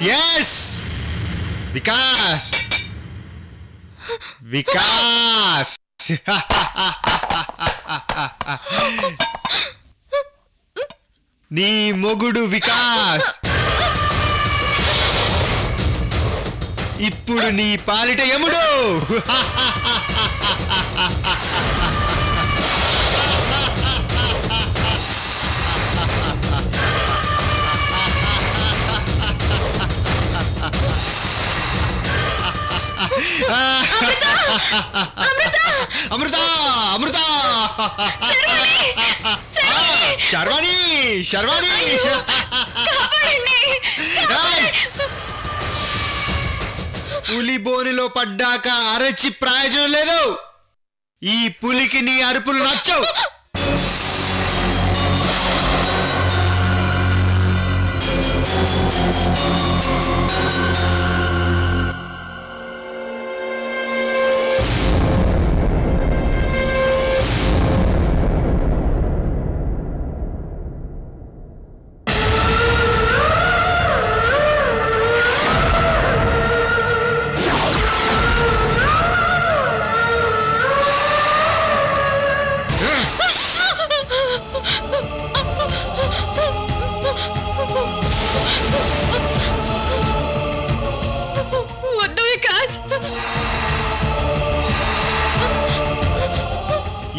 Yes! Vikas! Vikas! నీ మొగుడు వికాస్ ఇప్పుడు నీ పాలిట యముడు. అమృత అమృత శర్వాణి శర్వాణి పులి బోనిలో పడ్డాక అరచి ప్రయోజనం లేదు. ఈ పులికి నీ అరుపులు నచ్చవు.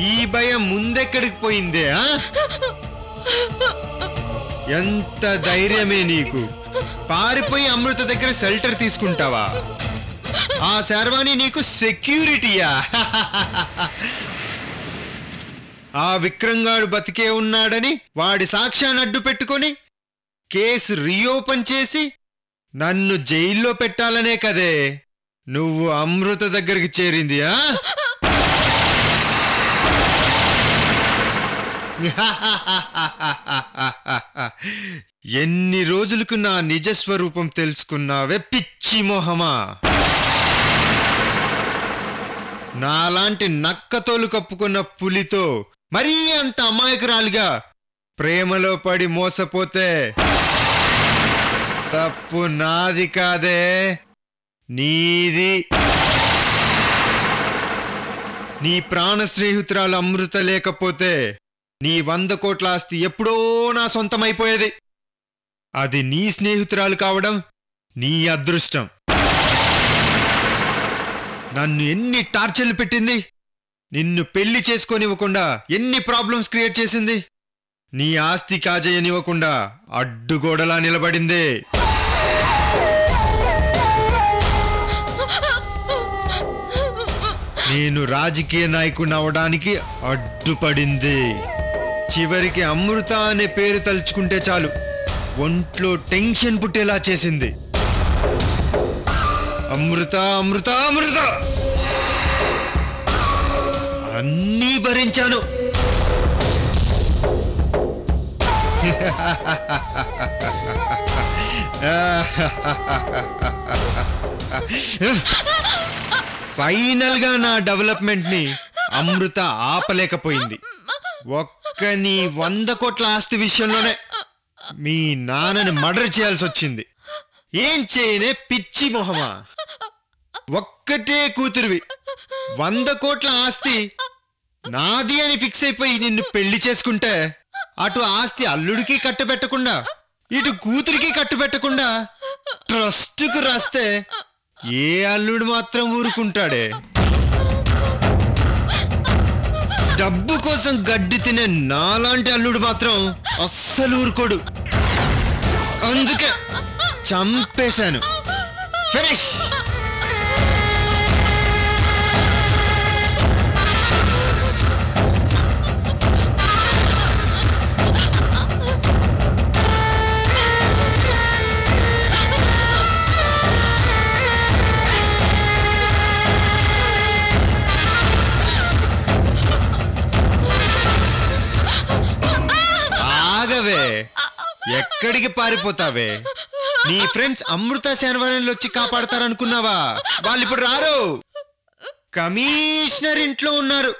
ఈ భయం ముందెక్కడికి పోయిందే? ఎంత ధైర్యమే నీకు? పారిపోయి అమృత దగ్గర షెల్టర్ తీసుకుంటావా? ఆ శర్వాణి నీకు సెక్యూరిటీయా? ఆ విక్రంగాడు బతికే ఉన్నాడని వాడి సాక్ష్యాన్ని అడ్డు పెట్టుకొని కేసు రీఓపెన్ చేసి నన్ను జైల్లో పెట్టాలనే కదే నువ్వు అమృత దగ్గరికి చేరింది. ఎన్ని రోజులకు నా నిజస్వరూపం తెలుసుకున్నావే పిచ్చి మొహమా? నాలాంటి నక్కతోలు కప్పుకున్న పులితో మరీ అంత అమాయకురాలుగా ప్రేమలో పడి మోసపోతే తప్పు నాది కాదే, నీది. నీ ప్రాణ స్నేహితురాలు అమృత లేకపోతే నీ 100 కోట్ల ఆస్తి ఎప్పుడో నా సొంతమైపోయేది. అది నీ స్నేహితురాలు కావడం నీ అదృష్టం. నన్ను ఎన్ని టార్చర్లు పెట్టింది, నిన్ను పెళ్లి చేసుకోనివ్వకుండా ఎన్ని ప్రాబ్లమ్స్ క్రియేట్ చేసింది, నీ ఆస్తి కాజేయనివ్వకుండా అడ్డుగోడలా నిలబడిందే. నేను రాజకీయ నాయకుడిని అవడానికి అడ్డుపడింది. చివరికి అమృత అనే పేరు తలుచుకుంటే చాలు ఒంట్లో టెన్షన్ పుట్టేలా చేసింది. అమృత అమృత అమృత అన్నీ భరించాను. ఫైనల్ గా నా డెవలప్మెంట్ ని అమృత ఆపలేకపోయింది. ఒక్క నీ 100 కోట్ల ఆస్తి విషయంలోనే మీ నాన్నని మర్డర్ చేయాల్సి వచ్చింది. ఏం చేయనే పిచ్చి మొహమా? ఒక్కటే కూతురివి, 100 కోట్ల ఆస్తి నాది అని ఫిక్స్ అయిపోయి నిన్ను పెళ్లి చేసుకుంటే అటు ఆస్తి అల్లుడికి కట్టుబెట్టకుండా ఇటు కూతురికి కట్టుబెట్టకుండా ట్రస్టుకు రాస్తే ఏ అల్లుడు మాత్రం ఊరుకుంటాడే? డబ్బు కోసం గడ్డి తినే నాలాంటి అల్లుడు మాత్రం అస్సలు ఊరుకోడు. అందుకే చంపేశాను. ఫినిష్. రావే, ఎక్కడికి పారిపోతావే? నీ ఫ్రెండ్స్ అమృత శానవాణిలో వచ్చి కాపాడతారనుకున్నావా? వాళ్ళు ఇప్పుడు రారు. కమిషనర్ ఇంట్లో ఉన్నారు.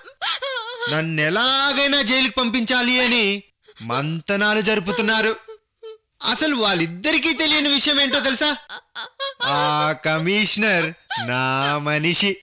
నన్ను ఎలాగైనా జైలుకి పంపించాలి అని మంతనాలు జరుపుతున్నారు. అసలు వాళ్ళిద్దరికీ తెలియని విషయం ఏంటో తెలుసా? ఆ కమిషనర్ నా మనిషి.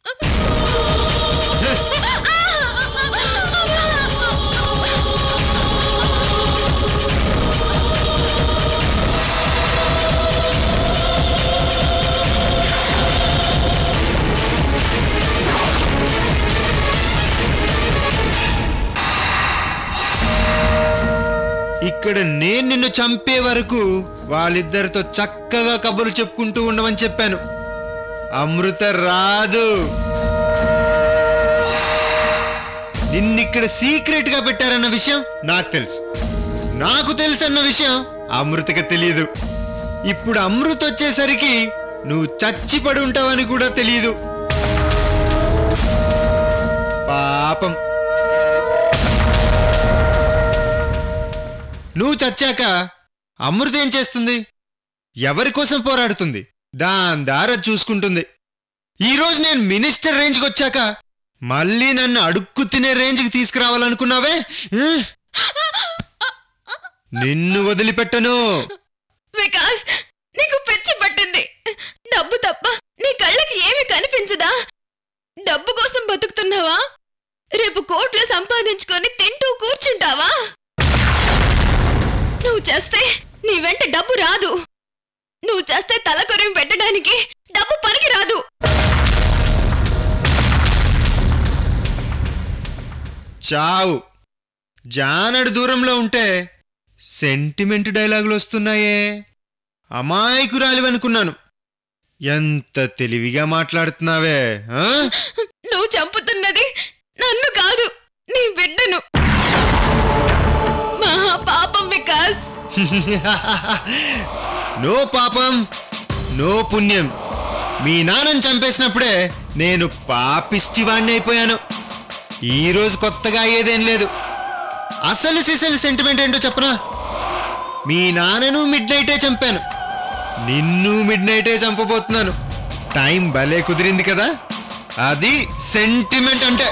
ఇక్కడ నేను నిన్ను చంపే వరకు వాళ్ళిద్దరితో చక్కగా కబుర్లు చెప్పుకుంటూ ఉండమని చెప్పాను. అమృత రాదు. నిన్నిక్కడ సీక్రెట్ గా పెట్టారన్న విషయం నాకు తెలుసు. నాకు తెలుసు అన్న విషయం అమృతకి తెలియదు. ఇప్పుడు అమృత వచ్చేసరికి నువ్వు చచ్చిపడి ఉంటావని కూడా తెలియదు. పాపం. నువ్వు చచ్చాక అమృత ఏం చేస్తుంది? ఎవరి కోసం పోరాడుతుంది? దాని దార చూసుకుంటుంది. ఈరోజు నేను మినిస్టర్ రేంజ్కి వచ్చాక మళ్ళీ నన్ను అడుక్కు తినే రేంజ్కి తీసుకురావాలనుకున్నావే? నిన్ను వదిలిపెట్టను. వికాస్, నీకు పిచ్చి పట్టింది. డబ్బు తప్ప నీ కళ్ళకి ఏమి కనిపించదా? డబ్బు కోసం బతుకుతున్నావా? రేపు కోట్లు సంపాదించుకొని తింటూ కూర్చుంటావా? నువ్వు చేస్తే నీ వెంట డబ్బు రాదు. నువ్వు చేస్తే తలకొరివి పెట్టడానికి డబ్బు పనికి రాదు. చావు. జానడు దూరంలో ఉంటే సెంటిమెంట్ డైలాగులు వస్తున్నాయే. అమాయకురాలివనుకున్నాను. ఎంత తెలివిగా మాట్లాడుతున్నావే. నువ్వు చంపుతున్నది నన్ను కాదు, నీ బిడ్డను. మహా పాపం వికాస్. నో పాపం, నో పుణ్యం. మీ నాన్నని చంపేసినప్పుడే నేను పాపిష్టివాణ్ణి అయిపోయాను. ఈరోజు కొత్తగా అయ్యేదేం లేదు. అసలు సిసలు సెంటిమెంట్ ఏంటో చెప్పనా? మీ నాన్నను మిడ్ నైటే చంపాను. నిన్ను మిడ్ నైటే చంపబోతున్నాను. టైం భలే కుదిరింది కదా. అది సెంటిమెంట్ అంటే.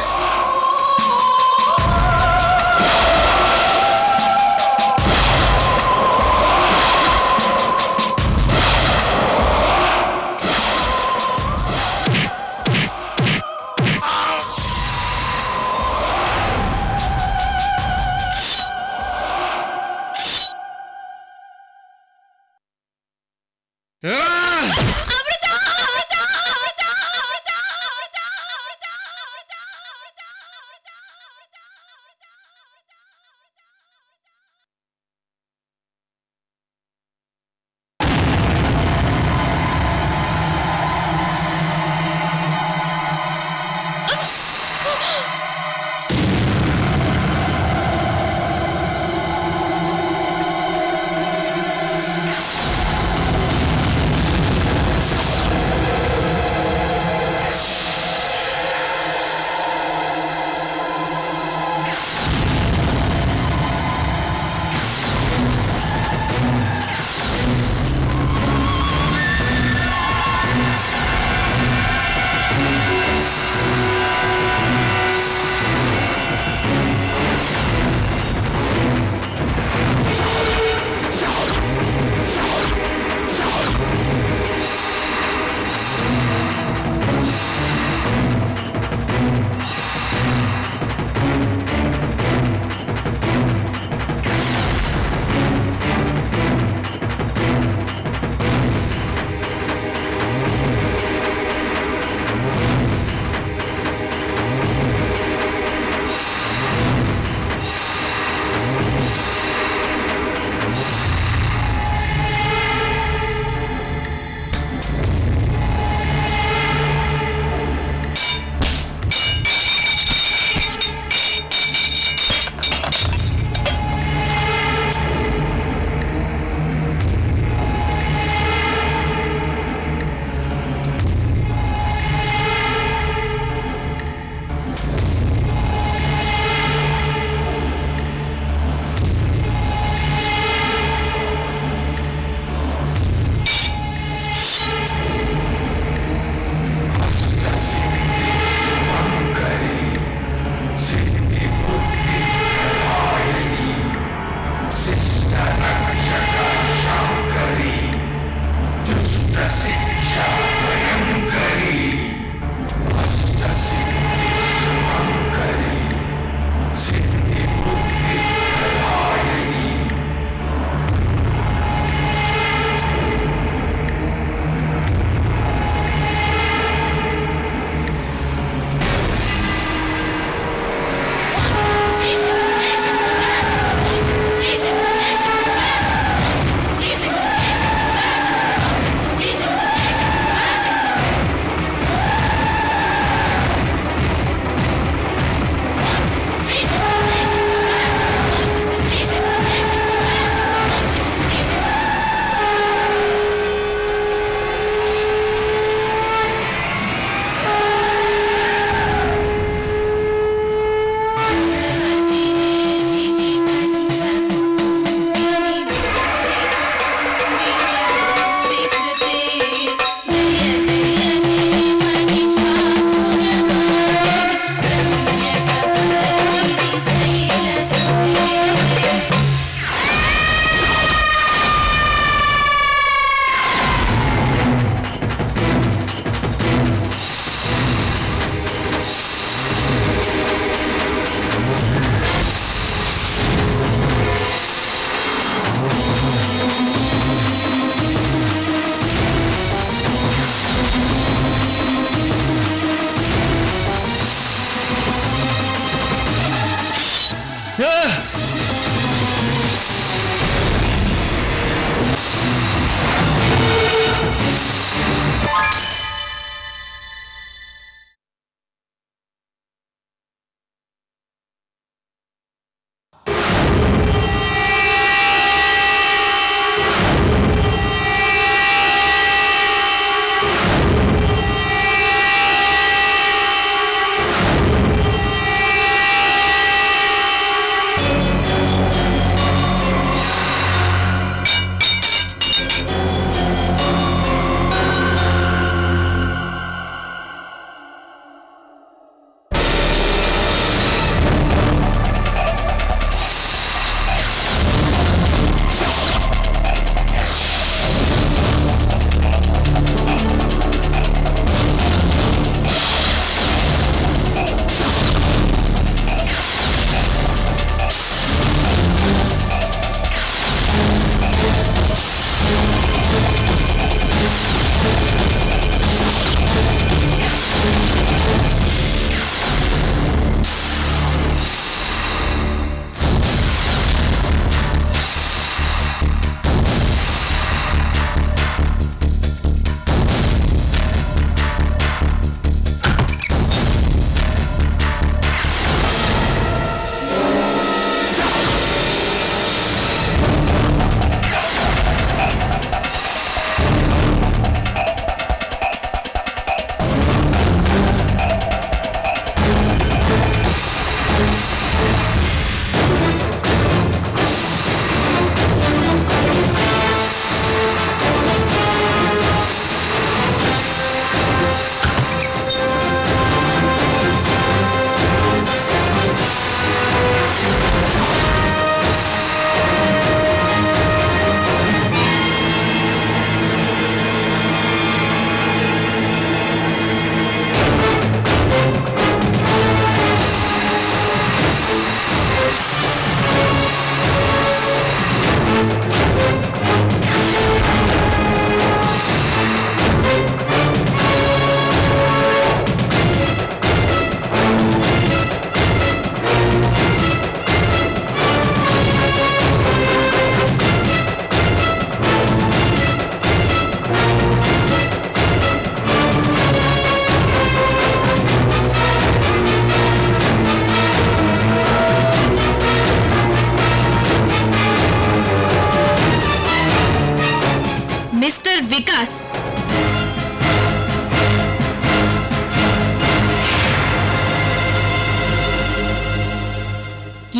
వికాస్.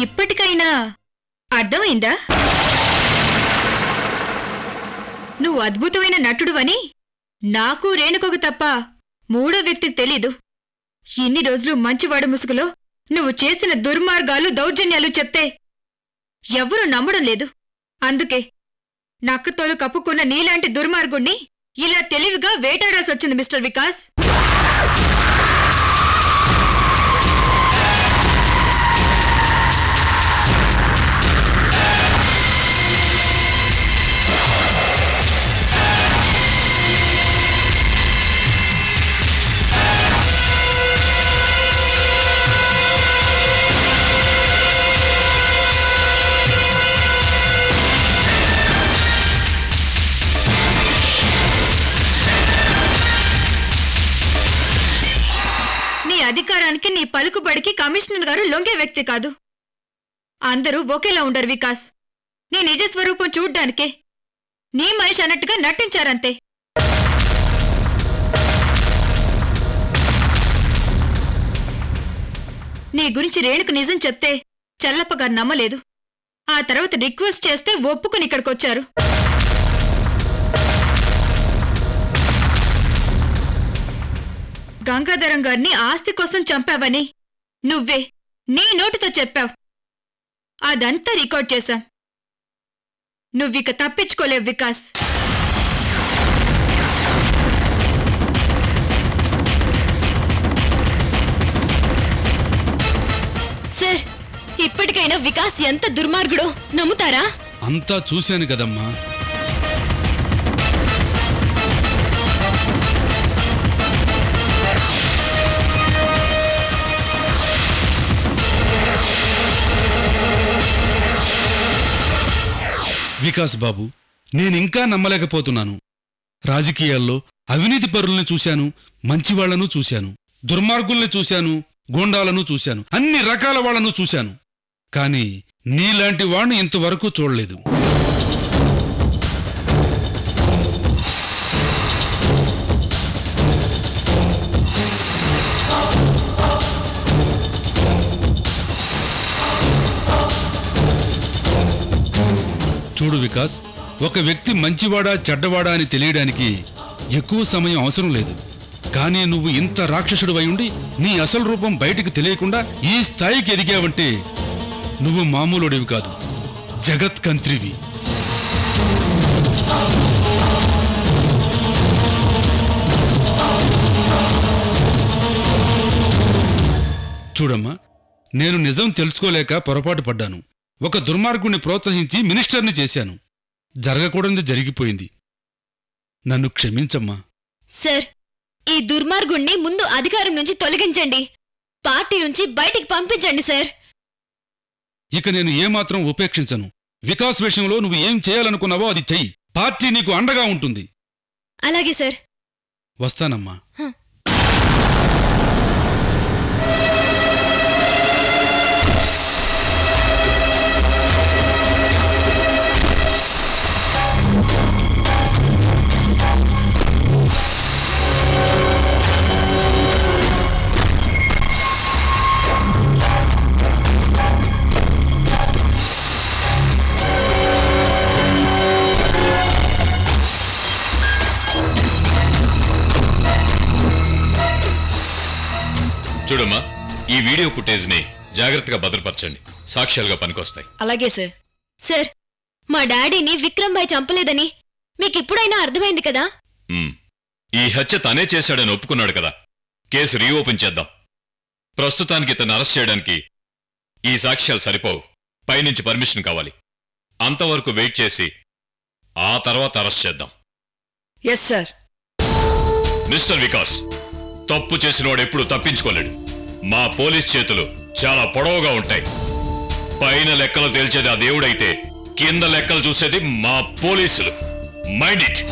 ఇప్పటికైనా అర్థమైందా? నువ్వు అద్భుతమైన నటుడువని నాకు రేణుకకు తప్ప మూడో వ్యక్తికి తెలీదు. ఇన్ని రోజులు మంచివాడు ముసుగులో నువ్వు చేసిన దుర్మార్గాలు దౌర్జన్యాలు చెప్తే ఎవరూ నమ్మడం లేదు. అందుకే నక్కతోలు కప్పుకున్న నీలాంటి దుర్మార్గుణ్ణి ఇలా తెలివిగా వేటాడాల్సొచ్చింది మిస్టర్ వికాస్. అధికారానికి నీ పలుకుబడికి కమిషనర్ గారు లొంగే వ్యక్తి కాదు. అందరూ ఒకేలా ఉండరు వికాస్. నీ నిజ స్వరూపం చూడ్డానికే నీ మనిషి అన్నట్టుగా నటించారంతే. నీ గురించి రేణుకు నిజం చెప్తే చల్లప్పగారు నమ్మలేదు. ఆ తర్వాత రిక్వెస్ట్ చేస్తే ఒప్పుకుని ఇక్కడికొచ్చారు. గంగాధరం గారిని ఆస్తి కోసం చంపావని నువ్వే నీ నోటితో చెప్పావు. అదంతా రికార్డ్ చేశాం. నువ్విక తప్పించుకోలేవు వికాస్. సార్, ఇప్పటికైనా వికాస్ ఎంత దుర్మార్గుడో నమ్ముతారా? అంతా చూశాను కదమ్మా. వికాస్ బాబు, నేనింకా నమ్మలేకపోతున్నాను. రాజకీయాల్లో అవినీతి పరుల్ని చూశాను, మంచివాళ్లను చూశాను, దుర్మార్గుల్ని చూశాను, గూండాలను చూశాను, అన్ని రకాల వాళ్లను చూశాను. కాని నీలాంటి వాణ్ణి ఇంతవరకు చూడలేదు. చూడు వికాస్, ఒక వ్యక్తి మంచివాడా చెడ్డవాడా అని తెలియడానికి ఎక్కువ సమయం అవసరం లేదు. కానీ నువ్వు ఇంత రాక్షసుడు అయి నీ అసలు రూపం బయటికి తెలియకుండా ఈ స్థాయికి ఎదిగావంటే నువ్వు మామూలుడివి కాదు, జగత్కంత్రివి. చూడమ్మా, నేను నిజం తెలుసుకోలేక పొరపాటు పడ్డాను. ఒక దుర్మార్గుణ్ణి ప్రోత్సహించి మినిస్టర్ని చేశాను. జరగకూడనిది జరిగిపోయింది. నన్ను క్షమించమ్మా. సార్, ఈ దుర్మార్గుణ్ణి ముందు అధికారం నుంచి తొలగించండి. పార్టీ నుంచి బయటికి పంపించండి సార్. ఇక నేను ఏమాత్రం ఉపేక్షించను. వికాస్ విషయంలో నువ్వు ఏం చేయాలనుకున్నావో అది చెయ్యి. పార్టీ నీకు అండగా ఉంటుంది. అలాగే సార్. వస్తానమ్మా. చూడమ్మా, ఈ వీడియో ఫుటేజ్ ని జాగ్రత్తగా భద్రపరచండి. సాక్ష్యాలుగా పనికొస్తాయి. అలాగే సార్. సార్, మా డాడీని విక్రమ్ భాయ్ చంపలేదని మీకిప్పుడైనా అర్థమైంది కదా? ఈ హత్య తనే చేశాడని ఒప్పుకున్నాడు కదా. కేసు రీఓపెన్ చేద్దాం. ప్రస్తుతానికి తను అరెస్ట్ చేయడానికి ఈ సాక్ష్యాలు సరిపోవు. పైనుంచి పర్మిషన్ కావాలి. అంతవరకు వెయిట్ చేసి ఆ తర్వాత అరెస్ట్ చేద్దాం. Yes sir. మిస్టర్ వికాస్, తప్పు చేసినవాడు ఎప్పుడు తప్పించుకోలేడు. మా పోలీస్ చేతులు చాలా పొడవుగా ఉంటాయి. పైన లెక్కలు తేల్చేది ఆ దేవుడైతే కింద లెక్కలు చూసేది మా పోలీసులు. Mind it.